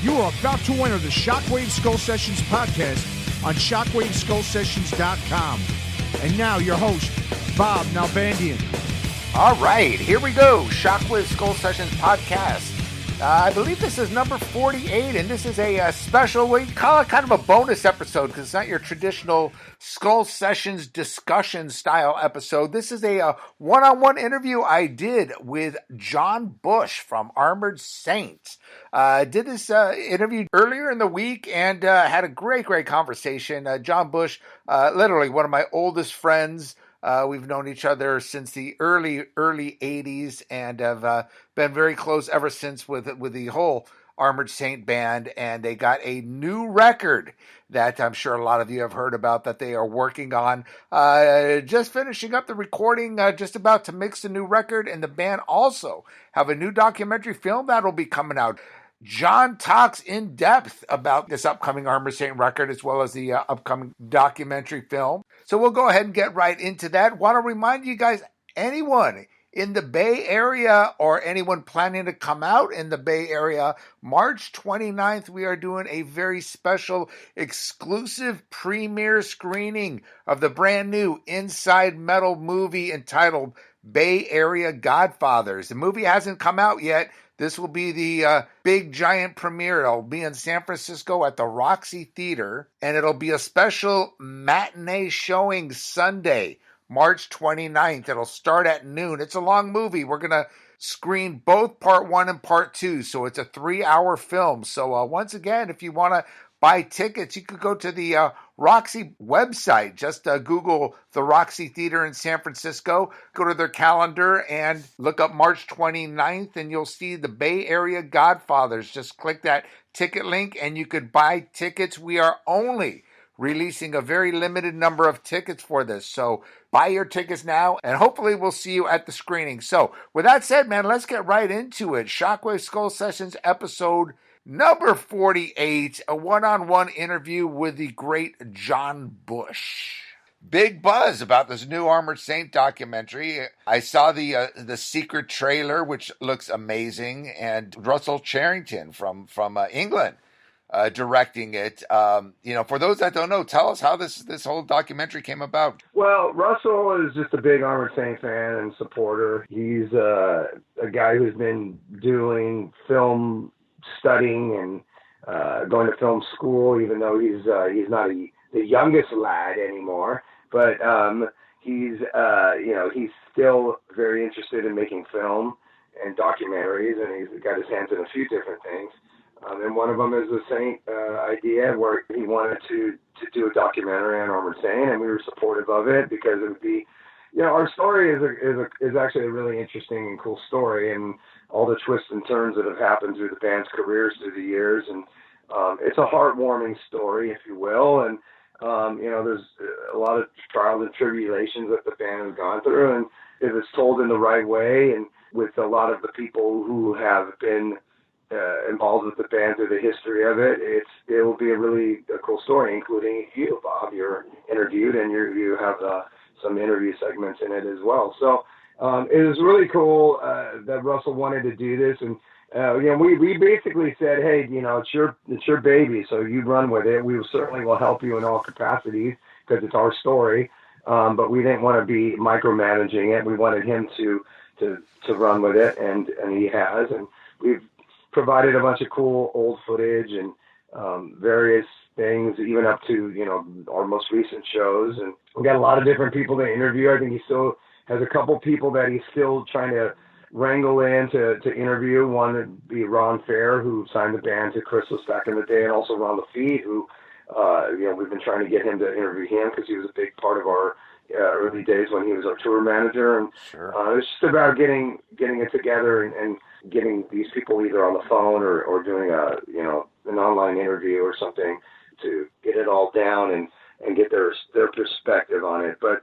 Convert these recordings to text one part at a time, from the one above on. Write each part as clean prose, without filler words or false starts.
You are about to enter the Shockwave Skull Sessions podcast on shockwaveskullsessions.com. And now your host, Bob Nalbandian. All right, here we go. Shockwave Skull Sessions podcast. I believe this is number 48, and this is a special, we call it kind of a bonus episode because it's not your traditional Skull Sessions discussion style episode. This is a one-on-one interview I did with John Bush from Armored Saints. Did this interview earlier in the week and had a great conversation. John Bush, literally one of my oldest friends. We've known each other since the early 80s and have been very close ever since with the whole Armored Saint band. And they got a new record that I'm sure a lot of you have heard about that they are working on. Just finishing up the recording, just about to mix the new record. And the band also have a new documentary film that will be coming out. John talks in depth about this upcoming Armored Saint record as well as the upcoming documentary film. So we'll go ahead and get right into that. Want to remind you guys, anyone in the Bay Area or anyone planning to come out in the Bay Area, March 29th, we are doing a very special exclusive premiere screening of the brand new Inside Metal movie entitled Bay Area Godfathers. The movie hasn't come out yet. This will be the big giant premiere. It'll be in San Francisco at the Roxy Theater, and it'll be a special matinee showing Sunday, March 29th. It'll start at noon. It's a long movie. We're going to screen both part 1 and part 2, so it's a 3-hour film. So once again, if you want to buy tickets, you could go to the Roxy website. Just Google the Roxy Theater in San Francisco. Go to their calendar and look up March 29th, and you'll see the Bay Area Godfathers. Just click that ticket link, and you could buy tickets. We are only releasing a very limited number of tickets for this. So buy your tickets now, and hopefully we'll see you at the screening. So with that said, man, let's get right into it. Shockwave Skull Sessions episode number 48, a one-on-one interview with the great John Bush. Big buzz about this new Armored Saint documentary. I saw the secret trailer, which looks amazing, and Russell Charrington from England directing it. For those that don't know, tell us how this whole documentary came about. Well, Russell is just a big Armored Saint fan and supporter. He's a guy who's been doing film studying and going to film school, even though he's not the youngest lad anymore. But he's still very interested in making film and documentaries, and he's got his hands in a few different things. And one of them is the Saint idea, where he wanted to do a documentary on Armored Saint, and we were supportive of it because it would be, our story is actually a really interesting and cool story, and all the twists and turns that have happened through the band's careers through the years, and it's a heartwarming story, if you will, and there's a lot of trials and tribulations that the band has gone through, and if it's told in the right way and with a lot of the people who have been involved with the band through the history of it, it will be a cool story, including you, Bob. You're interviewed, and you have some interview segments in it as well. So it was really cool that Russell wanted to do this, and we basically said, hey, it's your baby, so you run with it. We certainly will help you in all capacities because it's our story, but we didn't want to be micromanaging it. We wanted him to run with it, and he has, and we've provided a bunch of cool old footage and various things, even up to our most recent shows, and we got a lot of different people to interview. I think he still has a couple people that he's still trying to wrangle in to interview. One would be Ron Fair, who signed the band to Chrysalis back in the day, and also Ron Lafitte, who we've been trying to get him to interview him because he was a big part of our early days when he was our tour manager. And sure. It's just about getting it together and getting these people either on the phone or doing an online interview or something to get it all down and get their perspective on it. But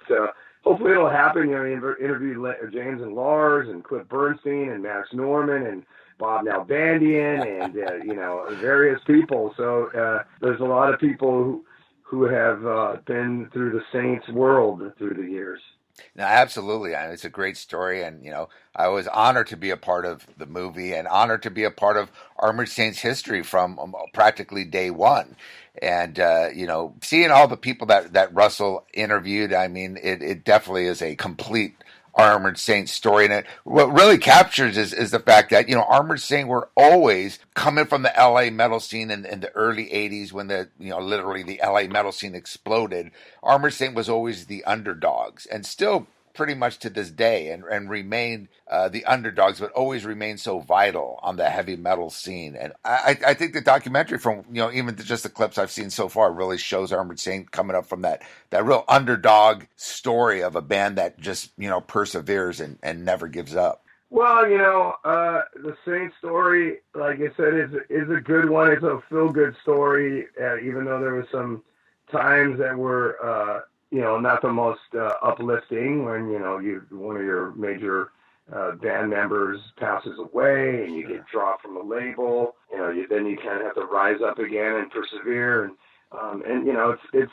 hopefully it'll happen. He interviewed James and Lars and Cliff Bernstein and Max Norman and Bob Nalbandian and various people. So there's a lot of people who have been through the Saints world through the years. No, absolutely. It's a great story. And, I was honored to be a part of the movie and honored to be a part of Armored Saints history from practically day one. And, seeing all the people that Russell interviewed, it definitely is a complete Armored Saint story. And what really captures is the fact that, Armored Saint were always coming from the LA metal scene in the early 80s when literally the LA metal scene exploded. Armored Saint was always the underdogs and still pretty much to this day and remain the underdogs, but always remain so vital on the heavy metal scene. And I think the documentary from, even just the clips I've seen so far really shows Armored Saint coming up from that real underdog story of a band that just, perseveres and never gives up. Well, the Saint story, like I said, is a good one. It's a feel-good story, even though there was some times that were, not the most uplifting when, one of your major band members passes away and you get dropped from a label. Then you kind of have to rise up again and persevere. And it's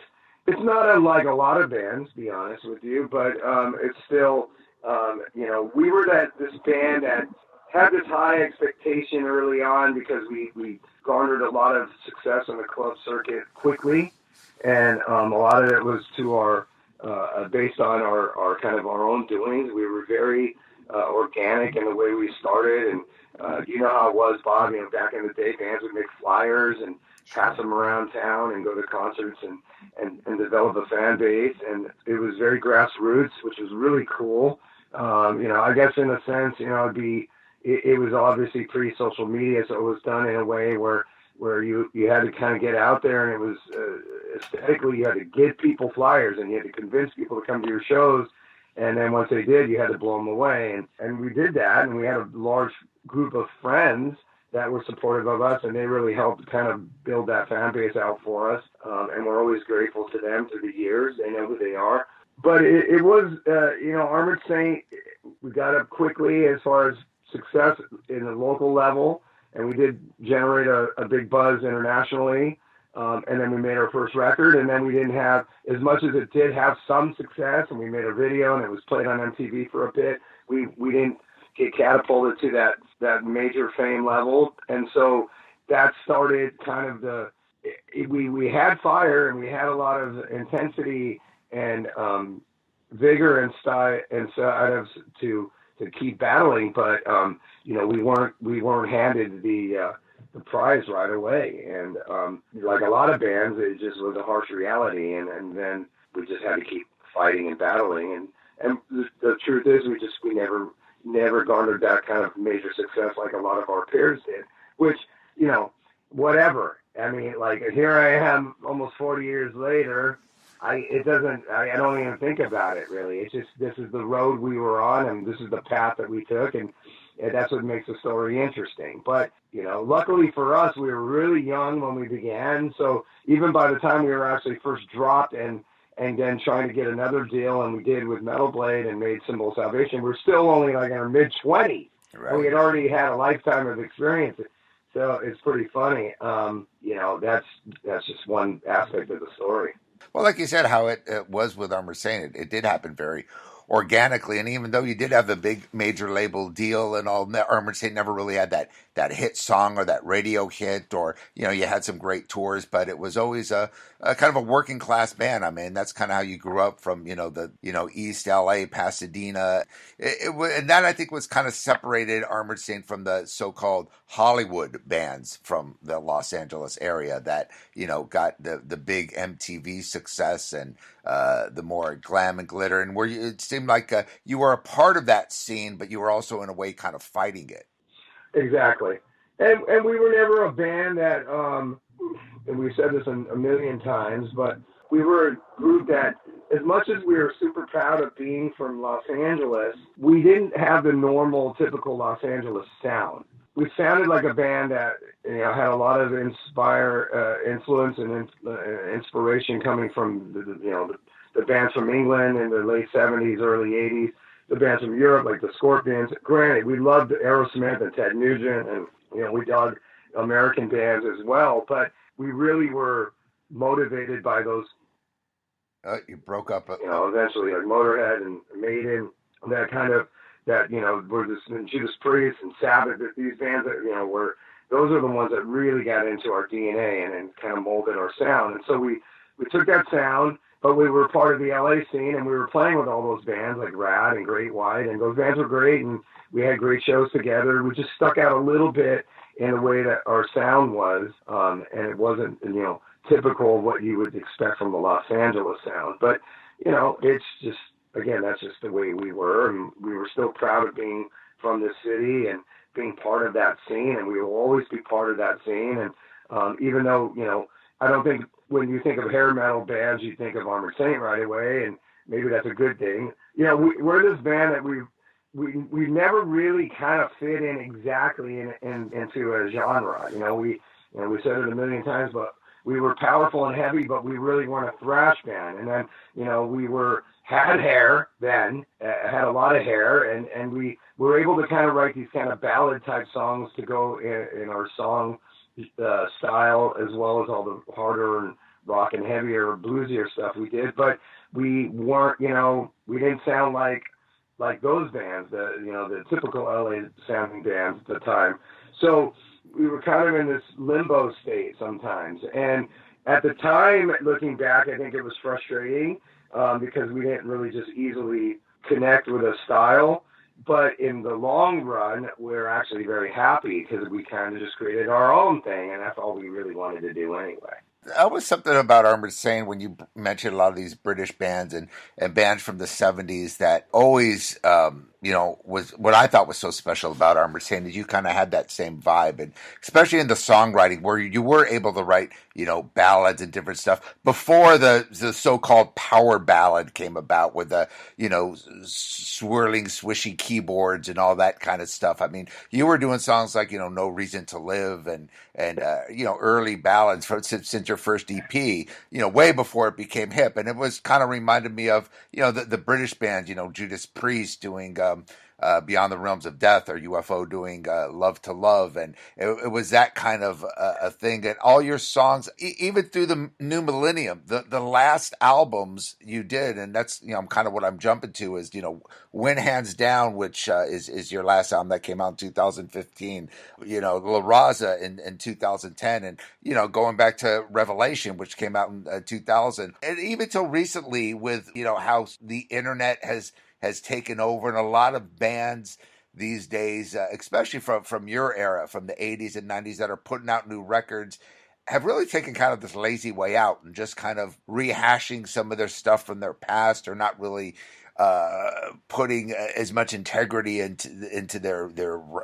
not unlike a lot of bands, to be honest with you, but it's still, we were this band that had this high expectation early on because we garnered a lot of success on the club circuit quickly. And a lot of it was to our based on our kind of our own doings. We were very organic in the way we started, and you know how it was, Bob. Back in the day, bands would make flyers and pass them around town and go to concerts and develop a fan base. And it was very grassroots, which was really cool. I guess in a sense, it was obviously pre-social media, so it was done in a way where you had to kind of get out there, and it was aesthetically you had to give people flyers and you had to convince people to come to your shows, and then once they did, you had to blow them away, and we did that, and we had a large group of friends that were supportive of us, and they really helped kind of build that fan base out for us, and we're always grateful to them through the years. They know who they are. But it was, Armored Saint, we got up quickly as far as success in the local level, and we did generate a big buzz internationally. And then we made our first record, and then we didn't have, as much as it did have some success, and we made a video, and it was played on MTV for a bit, we didn't get catapulted to that major fame level. And so that started kind of we had fire, and we had a lot of intensity and vigor and style inside of to keep battling, but we weren't handed the prize right away, and like a lot of bands, it just was a harsh reality, and then we just had to keep fighting and battling, and the truth is we never garnered that kind of major success like a lot of our peers did, which whatever. I mean, like, here I am almost 40 years later. I don't even think about it, really. It's just, this is the road we were on, and this is the path that we took, and that's what makes the story interesting. But, luckily for us, we were really young when we began, so even by the time we were actually first dropped and then trying to get another deal, and we did with Metal Blade and made Symbol of Salvation, we're still only like in our mid-20s. Right. And we had already had a lifetime of experience. So it's pretty funny. That's just one aspect of the story. Well, like you said, how it was with Armored Saint, it did happen very organically. And even though you did have the big major label deal and all, Armored Saint never really had that hit song or that radio hit, or, you had some great tours, but it was always a kind of a working class band. I mean, that's kind of how you grew up from, the East LA, Pasadena. And that, I think, was kind of separated Armored Saint from the so-called Hollywood bands from the Los Angeles area that, got the big MTV success and the more glam and glitter, and where it seemed like you were a part of that scene, but you were also in a way kind of fighting it. Exactly. And we were never a band that, and we've said this a million times, but we were a group that, as much as we were super proud of being from Los Angeles, we didn't have the normal, typical Los Angeles sound. We sounded like a band that had a lot of influence and inspiration coming from the bands from England in the late 70s, early 80s, the bands from Europe like the Scorpions. Granted, we loved Aerosmith and Ted Nugent, and we dug American bands as well, but we really were motivated by those You broke up. Eventually like Motorhead and Maiden, that kind of, that, were this, and Judas Priest and Sabbath, these bands that, were, those are the ones that really got into our DNA and kind of molded our sound. And so we took that sound, but we were part of the LA scene, and we were playing with all those bands like Rad and Great White, and those bands were great, and we had great shows together. We just stuck out a little bit in the way that our sound was, and it wasn't, typical of what you would expect from the Los Angeles sound. But, it's just, again, that's just the way we were, and we were still proud of being from the city and being part of that scene, and we will always be part of that scene. And even though, I don't think when you think of hair metal bands, you think of Armored Saint right away, and maybe that's a good thing. We're this band that we never really kind of fit in exactly into a genre. We said it a million times, but we were powerful and heavy, but we really weren't a thrash band. And then, we had hair then, had a lot of hair, and we were able to kind of write these kind of ballad type songs to go in our song style, as well as all the harder and rock and heavier, bluesier stuff we did. But we weren't, we didn't sound like those bands, the typical LA sounding bands at the time. So we were kind of in this limbo state sometimes. And at the time, looking back, I think it was frustrating because we didn't really just easily connect with a style. But in the long run, we're actually very happy because we kind of just created our own thing, and that's all we really wanted to do anyway. That was something about Armored Saint when you mentioned a lot of these British bands and bands from the 70s that always, was what I thought was so special about Armored Saint is you kind of had that same vibe, and especially in the songwriting where you were able to write, ballads and different stuff before the so-called power ballad came about with the, swirling, swishy keyboards and all that kind of stuff. I mean, you were doing songs like, No Reason to Live and early ballads since your first EP, way before it became hip. And it was kind of reminded me of, the British bands, Judas Priest doing Beyond the Realms of Death, or UFO doing Love to Love. And it was that kind of a thing. And all your songs, even through the new millennium, the last albums you did, and that's, kind of what I'm jumping to is, Win Hands Down, which is your last album that came out in 2015, La Raza in 2010, and, going back to Revelation, which came out in 2000. And even till recently with, how the internet has taken over, and a lot of bands these days, especially from your era, from the 80s and 90s, that are putting out new records, have really taken kind of this lazy way out and just kind of rehashing some of their stuff from their past, or not really putting as much integrity into their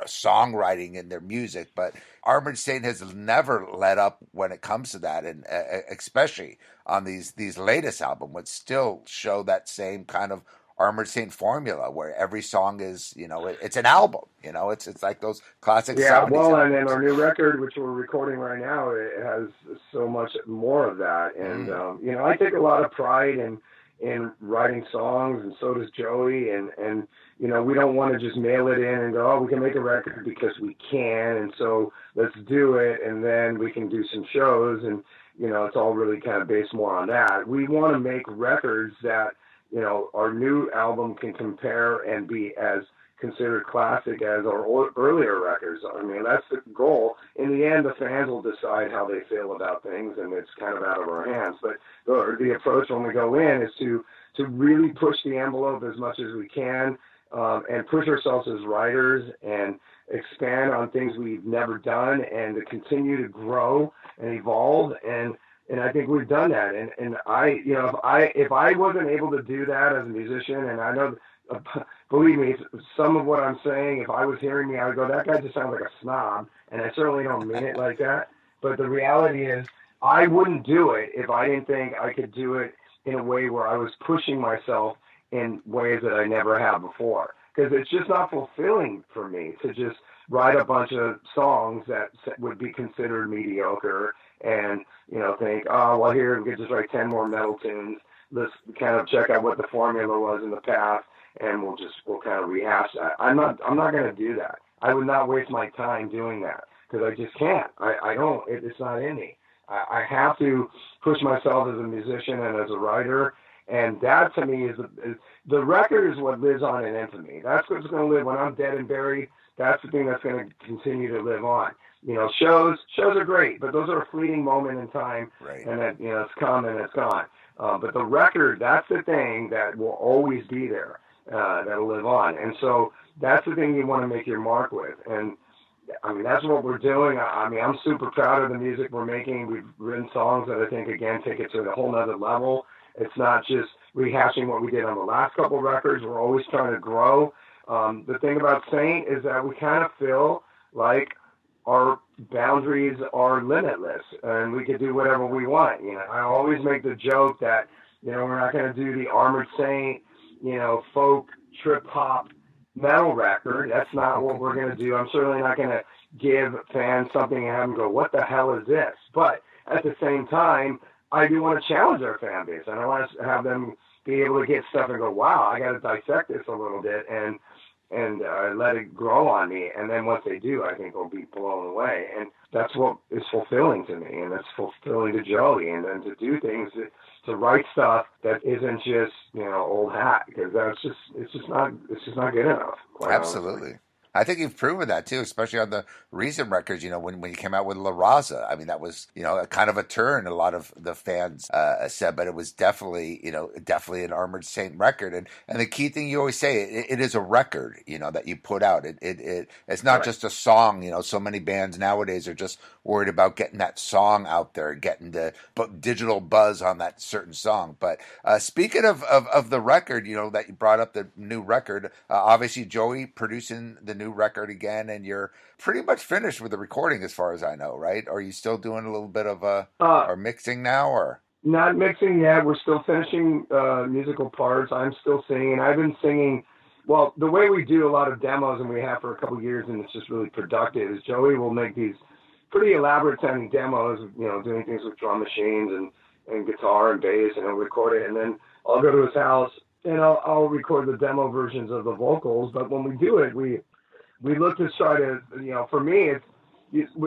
songwriting and their music. But Armored Saint has never let up when it comes to that, and especially on these latest albums, would still show that same kind of Armored Saint formula, where every song is, it's an album, it's like those classic. Yeah, well, and then our new record, which we're recording right now, it has so much more of that. And, I take a lot of pride in writing songs, and so does Joey. And we don't want to just mail it in and go, oh, we can make a record because we can, and so let's do it, and then we can do some shows. And, it's all really kind of based more on that. We want to make records that, our new album can compare and be as considered classic as our earlier records. I mean, that's the goal. In the end, the fans will decide how they feel about things, and it's kind of out of our hands. But the approach when we go in is to really push the envelope as much as we can, and push ourselves as writers and expand on things we've never done, and to continue to grow and evolve. And I think we've done that. And I, if I wasn't able to do that as a musician, and I know, believe me, some of what I'm saying, if I was hearing me, I would go, that guy just sounds like a snob. And I certainly don't mean it like that. But the reality is, I wouldn't do it if I didn't think I could do it in a way where I was pushing myself in ways that I never have before. Because it's just not fulfilling for me to just write a bunch of songs that would be considered mediocre and, think, oh, well, here, we could just write 10 more metal tunes. Let's kind of check out what the formula was in the past, and we'll kind of rehash that. I'm not going to do that. I would not waste my time doing that, because I just can't. It's not in me. I have to push myself as a musician and as a writer, And that to me is the record is what lives on in infamy. That's what's going to live when I'm dead and buried. That's the thing that's going to continue to live on. Shows are great, but those are a fleeting moment in time, right. And then it's come and it's gone. But the record, that's the thing that will always be there, that'll live on. And so that's the thing you want to make your mark with. And I mean, that's what we're doing. I mean, I'm super proud of the music we're making. We've written songs that I think, again, take it to a whole nother level. It's not just rehashing what we did on the last couple records. We're always trying to grow. The thing about Saint is that we kind of feel like our boundaries are limitless and we can do whatever we want. I always make the joke that, we're not going to do the Armored Saint, folk trip hop metal record. That's not what we're going to do. I'm certainly not going to give fans something and have them go, what the hell is this? But at the same time, I do want to challenge our fan base, and I want to have them be able to get stuff and go, wow, I got to dissect this a little bit and let it grow on me. And then once they do, I think they'll be blown away. And that's what is fulfilling to me, and that's fulfilling to Joey, and then to do things, to write stuff that isn't just, old hat, because it's just not good enough. Absolutely. Honestly. I think you've proven that too, especially on the recent records. When you came out with La Raza, I mean, that was a kind of a turn. A lot of the fans said, but it was definitely an Armored Saint record. And the key thing you always say, it is a record, that you put out. It's not just a song. So many bands nowadays are just worried about getting that song out there, getting the digital buzz on that certain song. But speaking of the record, that you brought up, the new record, obviously Joey producing the new record again, and you're pretty much finished with the recording as far as I know, right? Are you still doing a little bit of or mixing now, or? Not mixing yet. We're still finishing musical parts. I'm still singing. I've been singing. Well, the way we do a lot of demos, and we have for a couple of years, and it's just really productive, is Joey will make these pretty elaborate sounding demos, doing things with drum machines and guitar and bass, and he'll record it, and then I'll go to his house and I'll record the demo versions of the vocals. But when we do it, we look to try to, for me,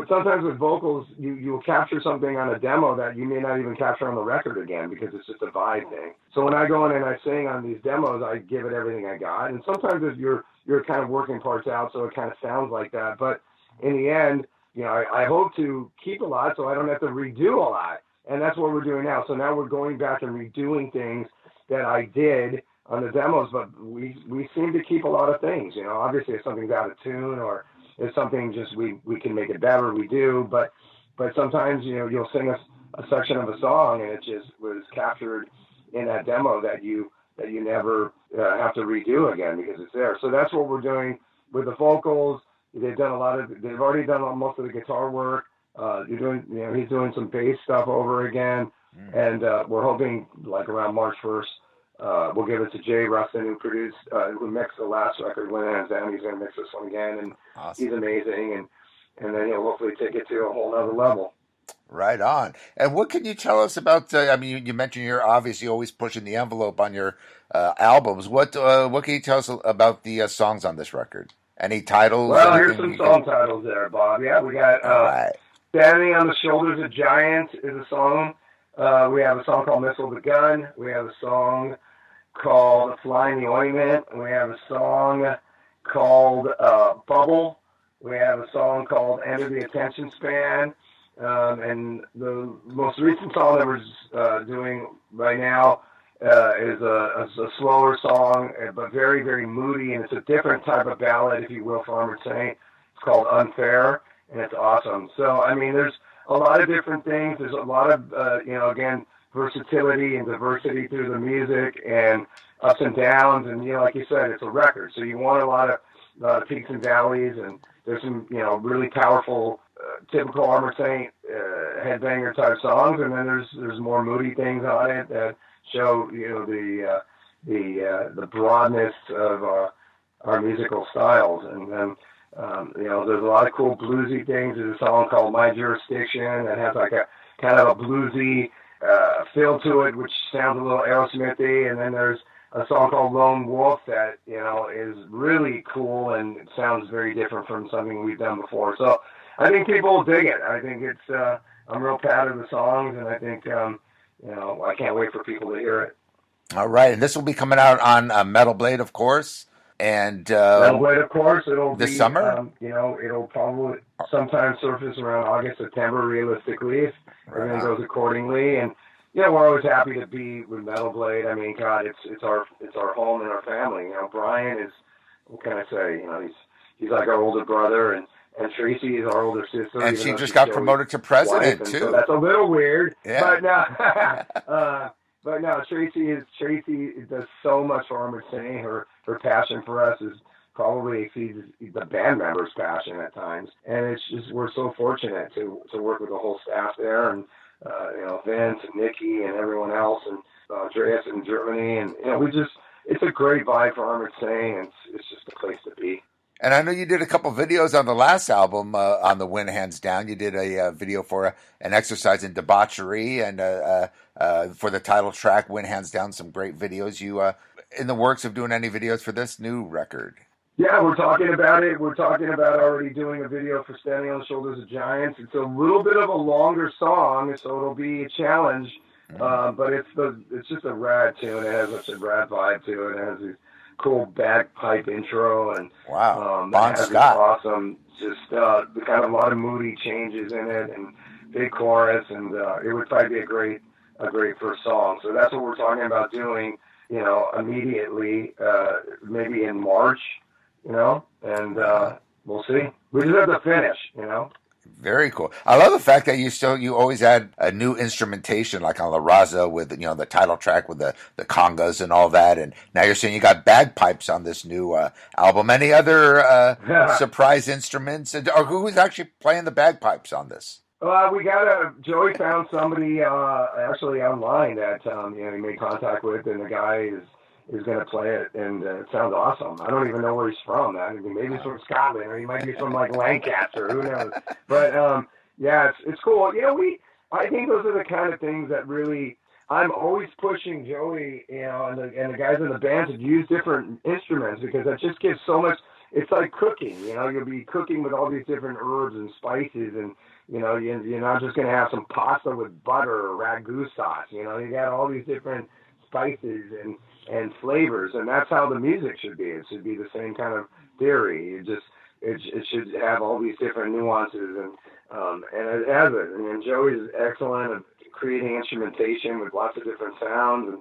sometimes with vocals, you'll capture something on a demo that you may not even capture on the record again, because it's just a vibe thing. So when I go in and I sing on these demos, I give it everything I got. And sometimes you're kind of working parts out, so it kind of sounds like that. But in the end, I hope to keep a lot so I don't have to redo a lot. And that's what we're doing now. So now we're going back and redoing things that I did on the demos, but we seem to keep a lot of things. Obviously if something's out of tune or if something just we can make it better, we do. But sometimes you'll sing a section of a song and it just was captured in that demo that you never have to redo again because it's there. So that's what we're doing with the vocals. They've already done most of the guitar work. He's doing some bass stuff over again, and we're hoping like around March 1st, we'll give it to Jay Rustin, who mixed the last record, went hands down. He's going to mix this one again, and awesome. He's amazing, and then he'll hopefully take it to a whole other level. Right on. And what can you tell us about? You mentioned you're obviously always pushing the envelope on your albums. What can you tell us about the songs on this record? Any titles? Well, here's some song titles there, Bob. Yeah, we got right. Standing on the Shoulders of Giants is a song. We have a song called Missile the Gun. We have a song called Flying the Ointment. We have a song called Bubble. We have a song called End of the Attention Span. And the most recent song that we're doing right now is a slower song, but very, very moody, and it's a different type of ballad, if you will, for Armored Saint. It's called Unfair, and it's awesome. So, there's a lot of different things. There's a lot of, again, versatility and diversity through the music and ups and downs. And, like you said, it's a record. So you want a lot of peaks and valleys, and there's some, really powerful, typical Armored Saint headbanger type songs. And then there's more moody things on it that show, the broadness of our musical styles. And then, there's a lot of cool bluesy things. There's a song called My Jurisdiction that has like a kind of a bluesy feel to it, which sounds a little Aerosmithy. And then there's a song called Lone Wolf that, is really cool and it sounds very different from something we've done before. So I think people will dig it. I think it's, I'm real proud of the songs, and I think, I can't wait for people to hear it. All right, and this will be coming out on Metal Blade, of course, and Metal Blade, of course, it'll this be summer. It'll probably sometime surface around August, September, realistically, if everything goes accordingly. And we're always happy to be with Metal Blade. I mean, God, it's our home and our family. Brian is, what can I say? He's like our older brother, and Tracy is our older sister. And she just got promoted to president too. So that's a little weird. Yeah. But no, but no, Tracy does so much for Armored Saint. Her passion for us is probably exceeds the band members' passion at times. And it's just, we're so fortunate to work with the whole staff there, and Vince and Nikki and everyone else, and Andreas in Germany, and it's a great vibe for Armored Saint, and it's just a place to be. And I know you did a couple videos on the last album, on the Win Hands Down. You did a video for an exercise in debauchery, and for the title track, Win Hands Down, some great videos. You in the works of doing any videos for this new record? Yeah, we're talking about it. We're talking about already doing a video for Standing on the Shoulders of Giants. It's a little bit of a longer song, so it'll be a challenge. But it's just a rad tune. It has such a rad vibe to it. It has these cool bagpipe intro, and Bon Scott, awesome. Just the kind of a lot of moody changes in it, and big chorus, and it would probably be a great first song. So that's what we're talking about doing. Immediately, maybe in March. And we'll see. We just have to finish. Very cool. I love the fact that you always add a new instrumentation, like on La Raza with the title track with the congas and all that. And now you're saying you got bagpipes on this new album. Any other surprise instruments, or who's actually playing the bagpipes on this? Joey found somebody actually online that he made contact with, and the guy is going to play it, and it sounds awesome. I don't even know where he's from. Maybe he's from Scotland, or he might be from like Lancaster. Who knows? But it's cool. I think those are the kind of things that really, I'm always pushing Joey, and the guys in the band to use different instruments, because that just gives so much. It's like cooking. You'll be cooking with all these different herbs and spices, and you're not just going to have some pasta with butter or ragu sauce. You got all these different spices and flavors, and that's how the music should be. It should be the same kind of theory. It should have all these different nuances, and it has it. And Joey's excellent at creating instrumentation with lots of different sounds,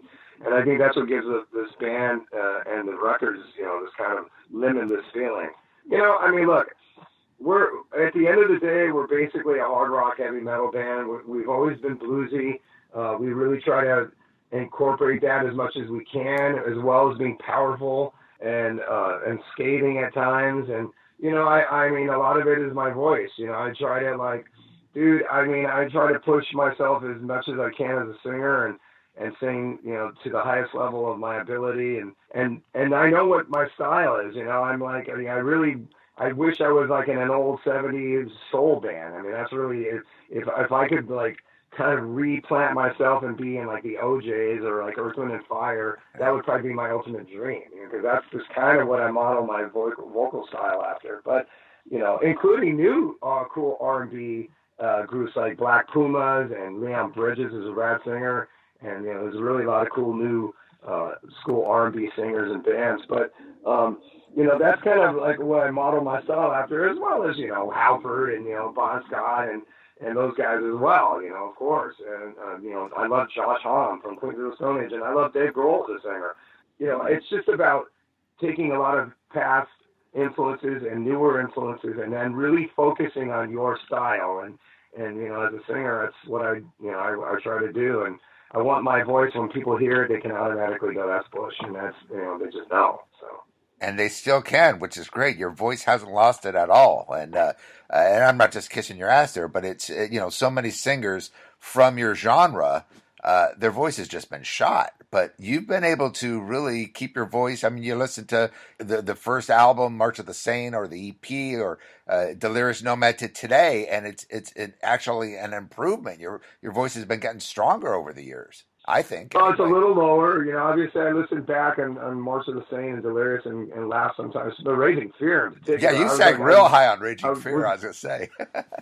and I think that's what gives this band and the records, this kind of limitless feeling. Look, we're at the end of the day, we're basically a hard rock, heavy metal band. We've always been bluesy. We really try to incorporate that as much as we can, as well as being powerful and scathing at times. And a lot of it is my voice. I try to I try to push myself as much as I can as a singer, and sing to the highest level of my ability, and I know what my style is. I wish I was like in an old 70s soul band. That's really, if I could kind of replant myself and be in like the OJs or like Earth, Wind and Fire, that would probably be my ultimate dream, because that's just kind of what I model my vocal style after. But including new cool R&B groups like Black Pumas, and Leon Bridges is a rad singer, and there's really a lot of cool new school R&B singers and bands. But that's kind of like what I model my style after, as well as Halford and Bon Scott and those guys as well, of course. And, I love Josh Homme from Queens of the Stone Age, and I love Dave Grohl as a singer. It's just about taking a lot of past influences and newer influences, and then really focusing on your style. And as a singer, that's what I try to do. And I want my voice, when people hear it, they can automatically go, that's Bush, and that's, they just know, so. And they still can, which is great. Your voice hasn't lost it at all. And I'm not just kissing your ass there, but it's, so many singers from your genre, their voice has just been shot. But you've been able to really keep your voice. You listen to the first album, March of the Saint, or the EP, or Delirious Nomad to today, and it's actually an improvement. Your voice has been getting stronger over the years, I think. Oh, it's a little lower. Obviously I listened back on March of the Saint and Delirious and laugh sometimes. But Raging Fear in particular. Yeah, you sang real high on Raging Fear, I was going to say.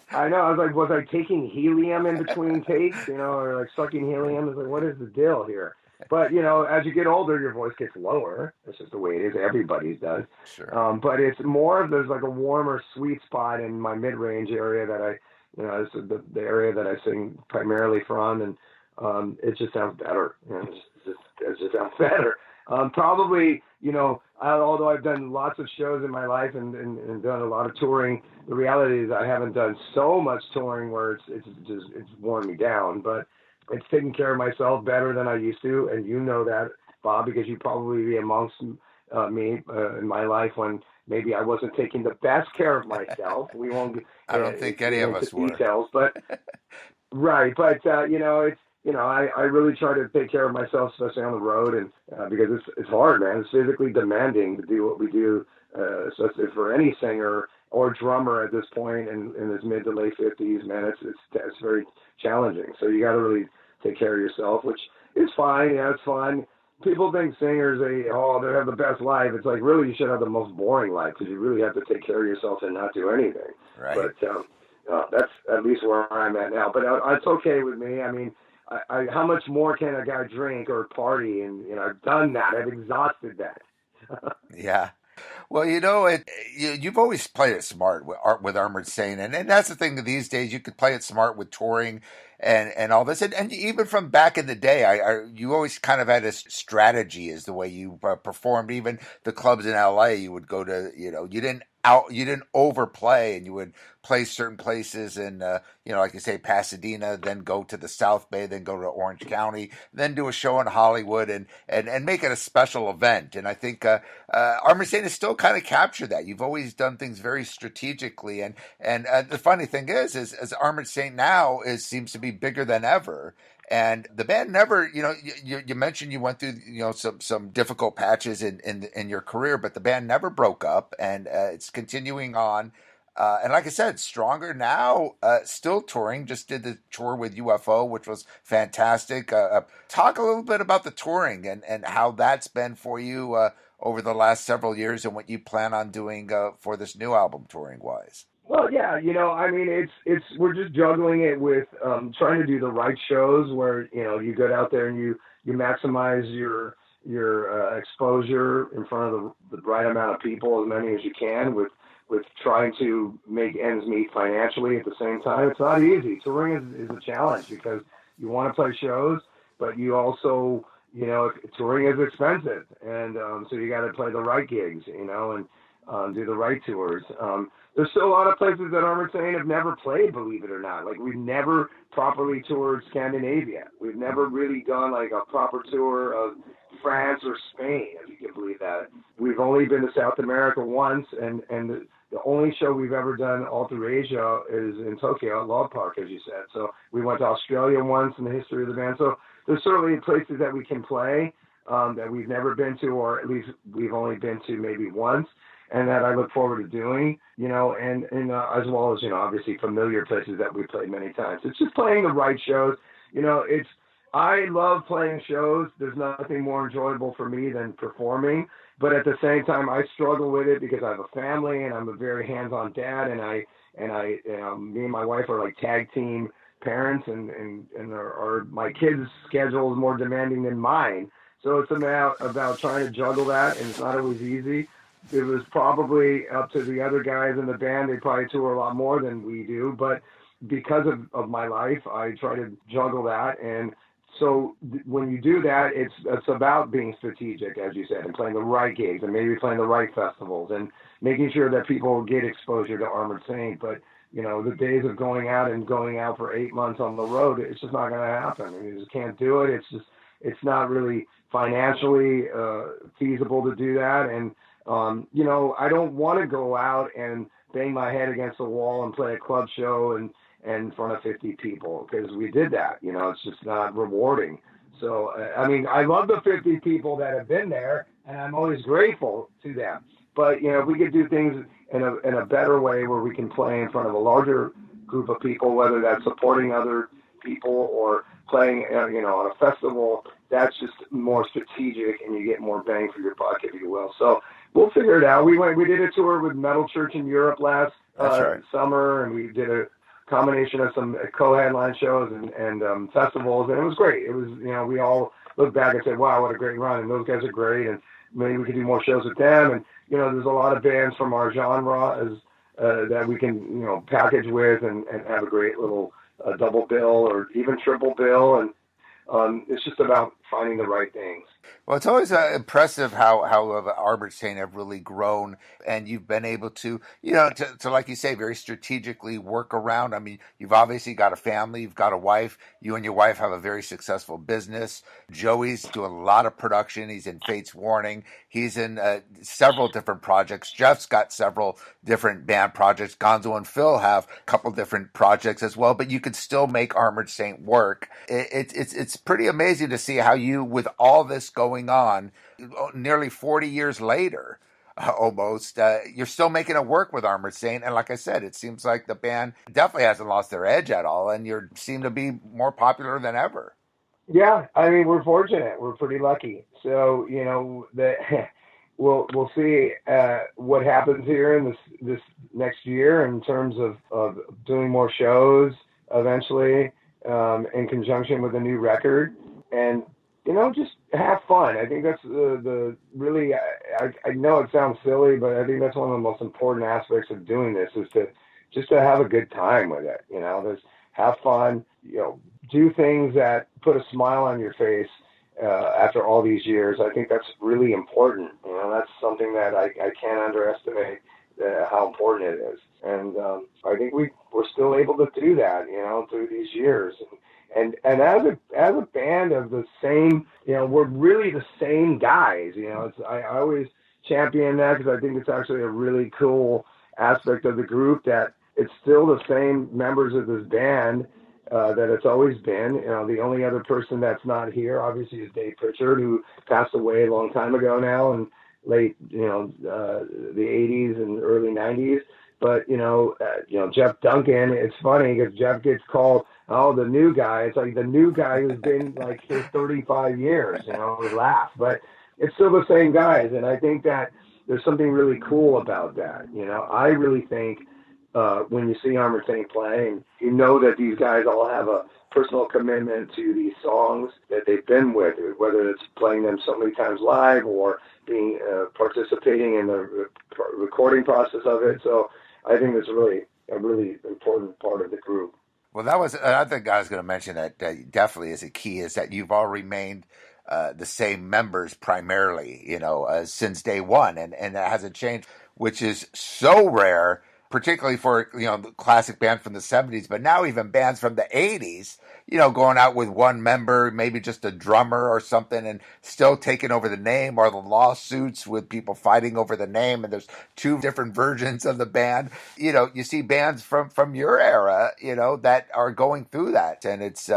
I know. I was like, was I taking helium in between takes, or like sucking helium? I was like, what is the deal here? But, as you get older, your voice gets lower. That's just the way it is. Everybody's does. Sure. But it's more, there's like a warmer, sweet spot in my mid-range area that it's the area that I sing primarily from, and it just sounds better. It just sounds better. Probably, although I've done lots of shows in my life and done a lot of touring, the reality is I haven't done so much touring where it's worn me down. But it's taking care of myself better than I used to, and you know that, Bob, because you probably be amongst me in my life when maybe I wasn't taking the best care of myself. We won't. I don't think any of us were. Details, but right. But I really try to take care of myself, especially on the road, and because it's hard, man. It's physically demanding to do what we do, especially for any singer or drummer at this point in his mid to late 50s. Man, it's very challenging. So you got to really take care of yourself, which is fine. Yeah, it's fun. People think singers, they have the best life. It's like, really, you should have the most boring life because you really have to take care of yourself and not do anything. Right. But that's at least where I'm at now. But it's okay with me. I mean, how much more can a guy drink or party? And I've done that. I've exhausted that. Yeah. Well, you've always played it smart with Armored Saint, and that's the thing these days. You could play it smart with touring and all this, and even from back in the day, you always kind of had a strategy as the way you performed. Even the clubs in LA, you would go to, you didn't overplay, and you would play certain places in, like you say, Pasadena, then go to the South Bay, then go to Orange County, then do a show in Hollywood, and make it a special event. And I think Armored Saint has still kind of captured that. You've always done things very strategically, and the funny thing is as Armored Saint now seems to be bigger than ever. And the band never, you mentioned you went through, some difficult patches in your career, but the band never broke up, and it's continuing on. And like I said, stronger now, still touring, just did the tour with UFO, which was fantastic. Talk a little bit about the touring and how that's been for you over the last several years and what you plan on doing for this new album touring wise. Well, yeah, I mean, we're just juggling it with trying to do the right shows where, you get out there and you maximize your exposure in front of the right amount of people, as many as you can, with trying to make ends meet financially at the same time. It's not easy. Touring is a challenge because you want to play shows, but you also, touring is expensive. And so you got to play the right gigs, and do the right tours. There's still a lot of places that Armored Saint have never played, believe it or not. Like, we've never properly toured Scandinavia. We've never really done like a proper tour of France or Spain, if you can believe that. We've only been to South America once, and the only show we've ever done all through Asia is in Tokyo at Love Park, as you said. So we went to Australia once in the history of the band. So there's certainly places that we can play that we've never been to, or at least we've only been to maybe once, and that I look forward to doing, and as well as, obviously familiar places that we played many times. It's just playing the right shows. I love playing shows. There's nothing more enjoyable for me than performing, but at the same time, I struggle with it because I have a family and I'm a very hands-on dad, and me and my wife are like tag team parents, and my kids' schedule is more demanding than mine. So it's about trying to juggle that, and it's not always easy. It was probably up to the other guys in the band. They probably tour a lot more than we do, but because of my life, I try to juggle that. And so when you do that, it's about being strategic, as you said, and playing the right gigs and maybe playing the right festivals and making sure that people get exposure to Armored Saint. But, the days of going out for 8 months on the road, it's just not going to happen. I mean, you just can't do it. It's not really financially feasible to do that. And, I don't want to go out and bang my head against the wall and play a club show and in front of 50 people, because we did that. It's just not rewarding. So, I love the 50 people that have been there, and I'm always grateful to them. But, if we could do things in a better way where we can play in front of a larger group of people, whether that's supporting other people or playing, on a festival, that's just more strategic, and you get more bang for your buck, if you will. So we'll figure it out. We did a tour with Metal Church in Europe last summer, and we did combination of some co-headline shows and festivals, and it was great. It was, we all look back and say, wow, what a great run, and those guys are great, and maybe we could do more shows with them. And there's a lot of bands from our genre that we can package with and have a great little double bill or even triple bill, and it's just about finding the right things. Well, it's always impressive how Armored Saint have really grown, and you've been able to, to like you say, very strategically work around. I mean, you've obviously got a family, you've got a wife. You and your wife have a very successful business. Joey's doing a lot of production. He's in Fate's Warning. He's in several different projects. Jeff's got several different band projects. Gonzo and Phil have a couple different projects as well, but you could still make Armored Saint work. It's pretty amazing to see how you, with all this going on, nearly 40 years later, almost, you're still making it work with Armored Saint. And like I said, it seems like the band definitely hasn't lost their edge at all, and you seem to be more popular than ever. Yeah, I mean, we're fortunate. We're pretty lucky. So, we'll see what happens here in this next year in terms of doing more shows eventually, in conjunction with a new record, and just have fun. I think that's the really, I know it sounds silly, but I think that's one of the most important aspects of doing this is to have a good time with it. There's have fun, do things that put a smile on your face after all these years. I think that's really important. That's something that I can't underestimate how important it is. And I think we're still able to do that, through these years. And as a band of the same, we're really the same guys. I always champion that because I think it's actually a really cool aspect of the group that it's still the same members of this band that it's always been. The only other person that's not here, obviously, is Dave Pritchard, who passed away a long time ago now in late, the 80s and early 90s. But, Jeff Duncan, it's funny because Jeff gets called, the new guy. It's like the new guy who's been like here 35 years, we laugh. But it's still the same guys. And I think that there's something really cool about that. I really think when you see Armored Saint play, and that these guys all have a personal commitment to these songs that they've been with, whether it's playing them so many times live or being participating in the recording process of it. So I think it's really a really important part of the group. Well, that was another thing I was going to mention that definitely is a key, is that you've all remained the same members primarily, since day one, and that hasn't changed, which is so rare, particularly for, the classic band from the 70s, but now even bands from the 80s, going out with one member, maybe just a drummer or something, and still taking over the name, or the lawsuits with people fighting over the name, and there's two different versions of the band. You see bands from your era, that are going through that, and it's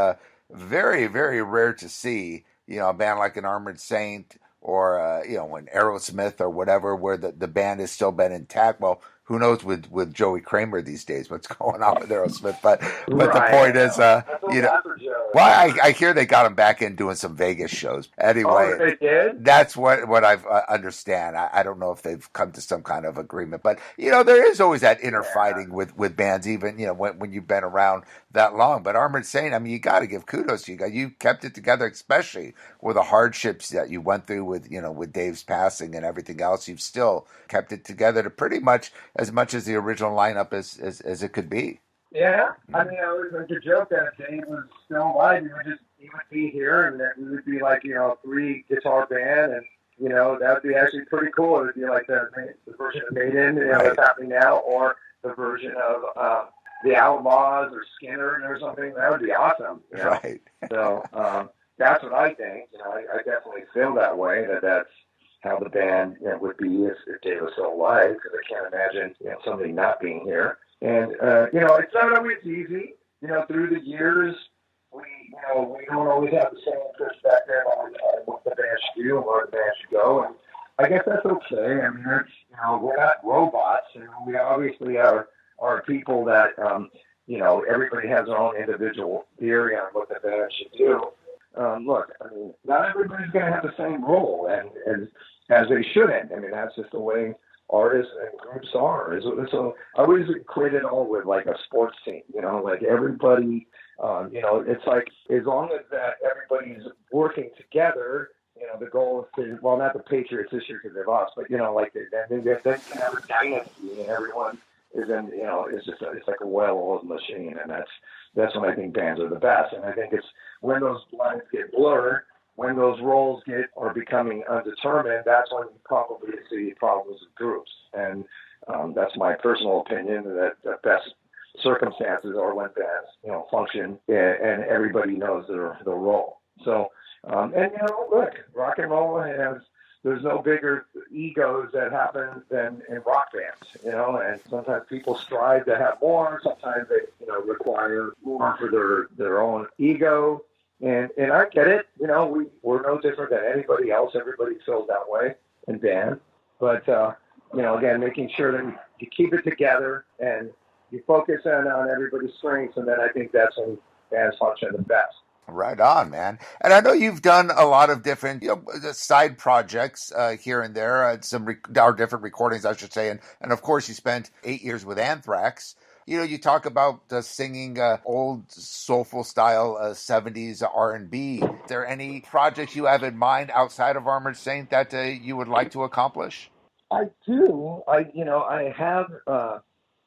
very, very rare to see, a band like an Armored Saint or, an Aerosmith or whatever, where the band has still been intact. Well, who knows with Joey Kramer these days, what's going on with Aerosmith. But right. The point is, I hear they got him back in doing some Vegas shows. Anyway, they did? That's what I understand. I don't know if they've come to some kind of agreement. But, there is always that inner fighting with bands, even, when you've been around that long. But Armored Saint, I mean, you got to give kudos to you guys. You kept it together, especially with the hardships that you went through with Dave's passing and everything else. You've still kept it together to pretty much as the original lineup as it could be. Yeah, I mean, I always like to joke that if Dave was still alive, he would be here, and that we would be like, 3 guitar band, and that would be actually pretty cool. It would be like the version of Maiden, that's happening now, or the version of the Outlaws or Skinner or something. That would be awesome. Right. So that's what I think. I definitely feel that way. That's how the band would be if Dave was still alive, because I can't imagine somebody not being here. And it's not always easy. Through the years, we don't always have the same perspective on what the band should do and where the band should go. And I guess that's okay. I mean, we're not robots, and we obviously are people that everybody has their own individual theory on what the band should do. Look, I mean, not everybody's going to have the same role, and as they shouldn't. I mean, that's just the way artists and groups are. So I always equate it all with like a sports team, like everybody, it's like as long as that everybody's working together, the goal is to, well, not the Patriots this year because they've lost, but, like then you can have a dynasty and everyone is in, it's like a well-oiled machine. And that's when I think bands are the best. And I think it's when those lines get blurred, when those roles are becoming undetermined, that's when you probably see problems with groups. And that's my personal opinion, that the best circumstances are when bands, function and everybody knows their role. So, look, rock and roll there's no bigger egos that happen than in rock bands, and sometimes people strive to have more, sometimes they, require more for their own ego. And I get it, we're no different than anybody else. Everybody feels that way in band. But, again, making sure that you keep it together and you focus on everybody's strengths, and then I think that's when bands function the best. Right on, man. And I know you've done a lot of different, side projects here and there, or different recordings, I should say. And of course, you spent 8 years with Anthrax. You talk about singing old soulful style 70s R&B. Is there any projects you have in mind outside of Armored Saint that you would like to accomplish? I do. I have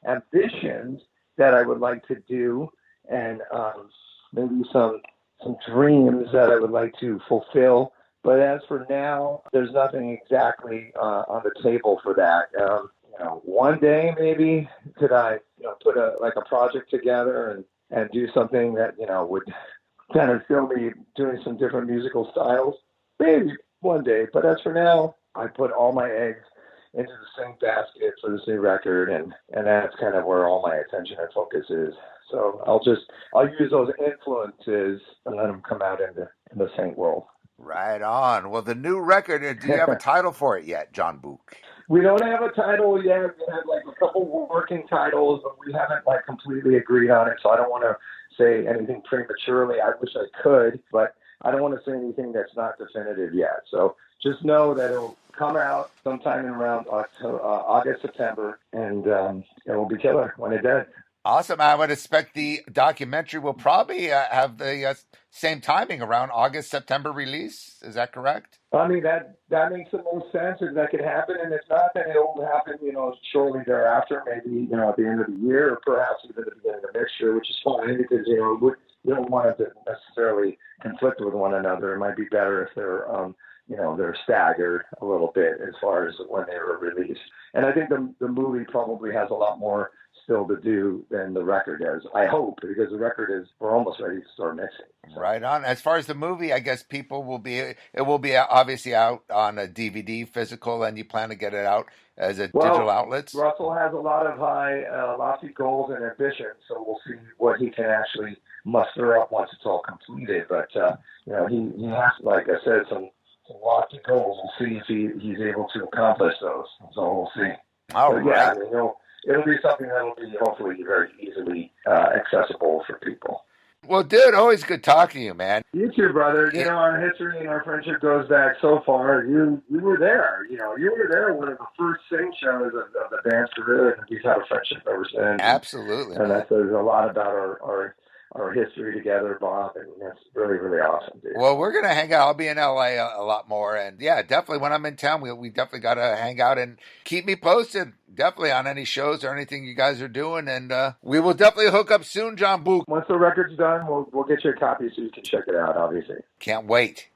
ambitions that I would like to do, and maybe some dreams that I would like to fulfill. But as for now, there's nothing exactly on the table for that. One day maybe could I, put a project together and do something that, would kind of show me doing some different musical styles. Maybe one day. But as for now, I put all my eggs into the same basket for this new record, and that's kind of where all my attention and focus is. So I'll use those influences and let them come out in the Saint world. Right on. Well, the new record, do you have a title for it yet, John Book? We don't have a title yet. We have like a couple working titles, but we haven't like completely agreed on it. So I don't want to say anything prematurely. I wish I could, but I don't want to say anything that's not definitive yet. So just know that it'll come out sometime in around August, September, and it will be killer when it does. Awesome. I would expect the documentary will probably have the same timing, around August, September release. Is that correct? I mean, that makes the most sense if that could happen. And if not, then it'll happen, shortly thereafter, maybe, at the end of the year, or perhaps even at the beginning of next year, which is fine because, we don't want it to necessarily conflict with one another. It might be better if they're staggered a little bit as far as when they were released. And I think the movie probably has a lot more still to do than the record does. I hope, because the record we're almost ready to start mixing. So. Right on. As far as the movie, I guess it will be obviously out on a DVD physical, and you plan to get it out as a digital outlets? Russell has a lot of lofty goals and ambitions, so we'll see what he can actually muster up once it's all completed. But, he has, like I said, some lofty goals. We'll see if he's able to accomplish those. So we'll see. All right. Yeah, it'll be something that'll be hopefully very easily accessible for people. Well, dude, always good talking to you, man. You too, brother. Yeah. Our history and our friendship goes back so far. You were there. You were there one of the first Saint shows of the band's career, and we've had a friendship ever since. Absolutely. And that says a lot about our history together, Bob, and that's really, really awesome, dude. Well, we're going to hang out. I'll be in LA a lot more, and yeah, definitely when I'm in town, we definitely got to hang out and keep me posted, definitely on any shows or anything you guys are doing, and we will definitely hook up soon, John Book. Once the record's done, we'll get you a copy so you can check it out, obviously. Can't wait.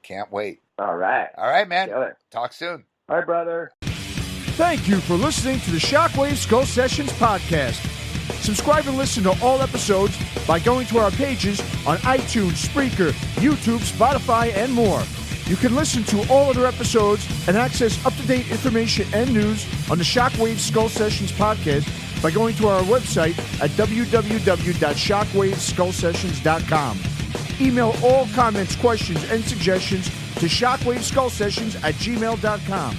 All right, man. Kill it. Talk soon. All right, brother. Thank you for listening to the Shockwave Skull Sessions podcast. Subscribe and listen to all episodes by going to our pages on iTunes, Spreaker, YouTube, Spotify, and more. You can listen to all other episodes and access up-to-date information and news on the Shockwave Skull Sessions podcast by going to our website at www.shockwaveskullsessions.com. Email all comments, questions, and suggestions to shockwaveskullsessions@gmail.com.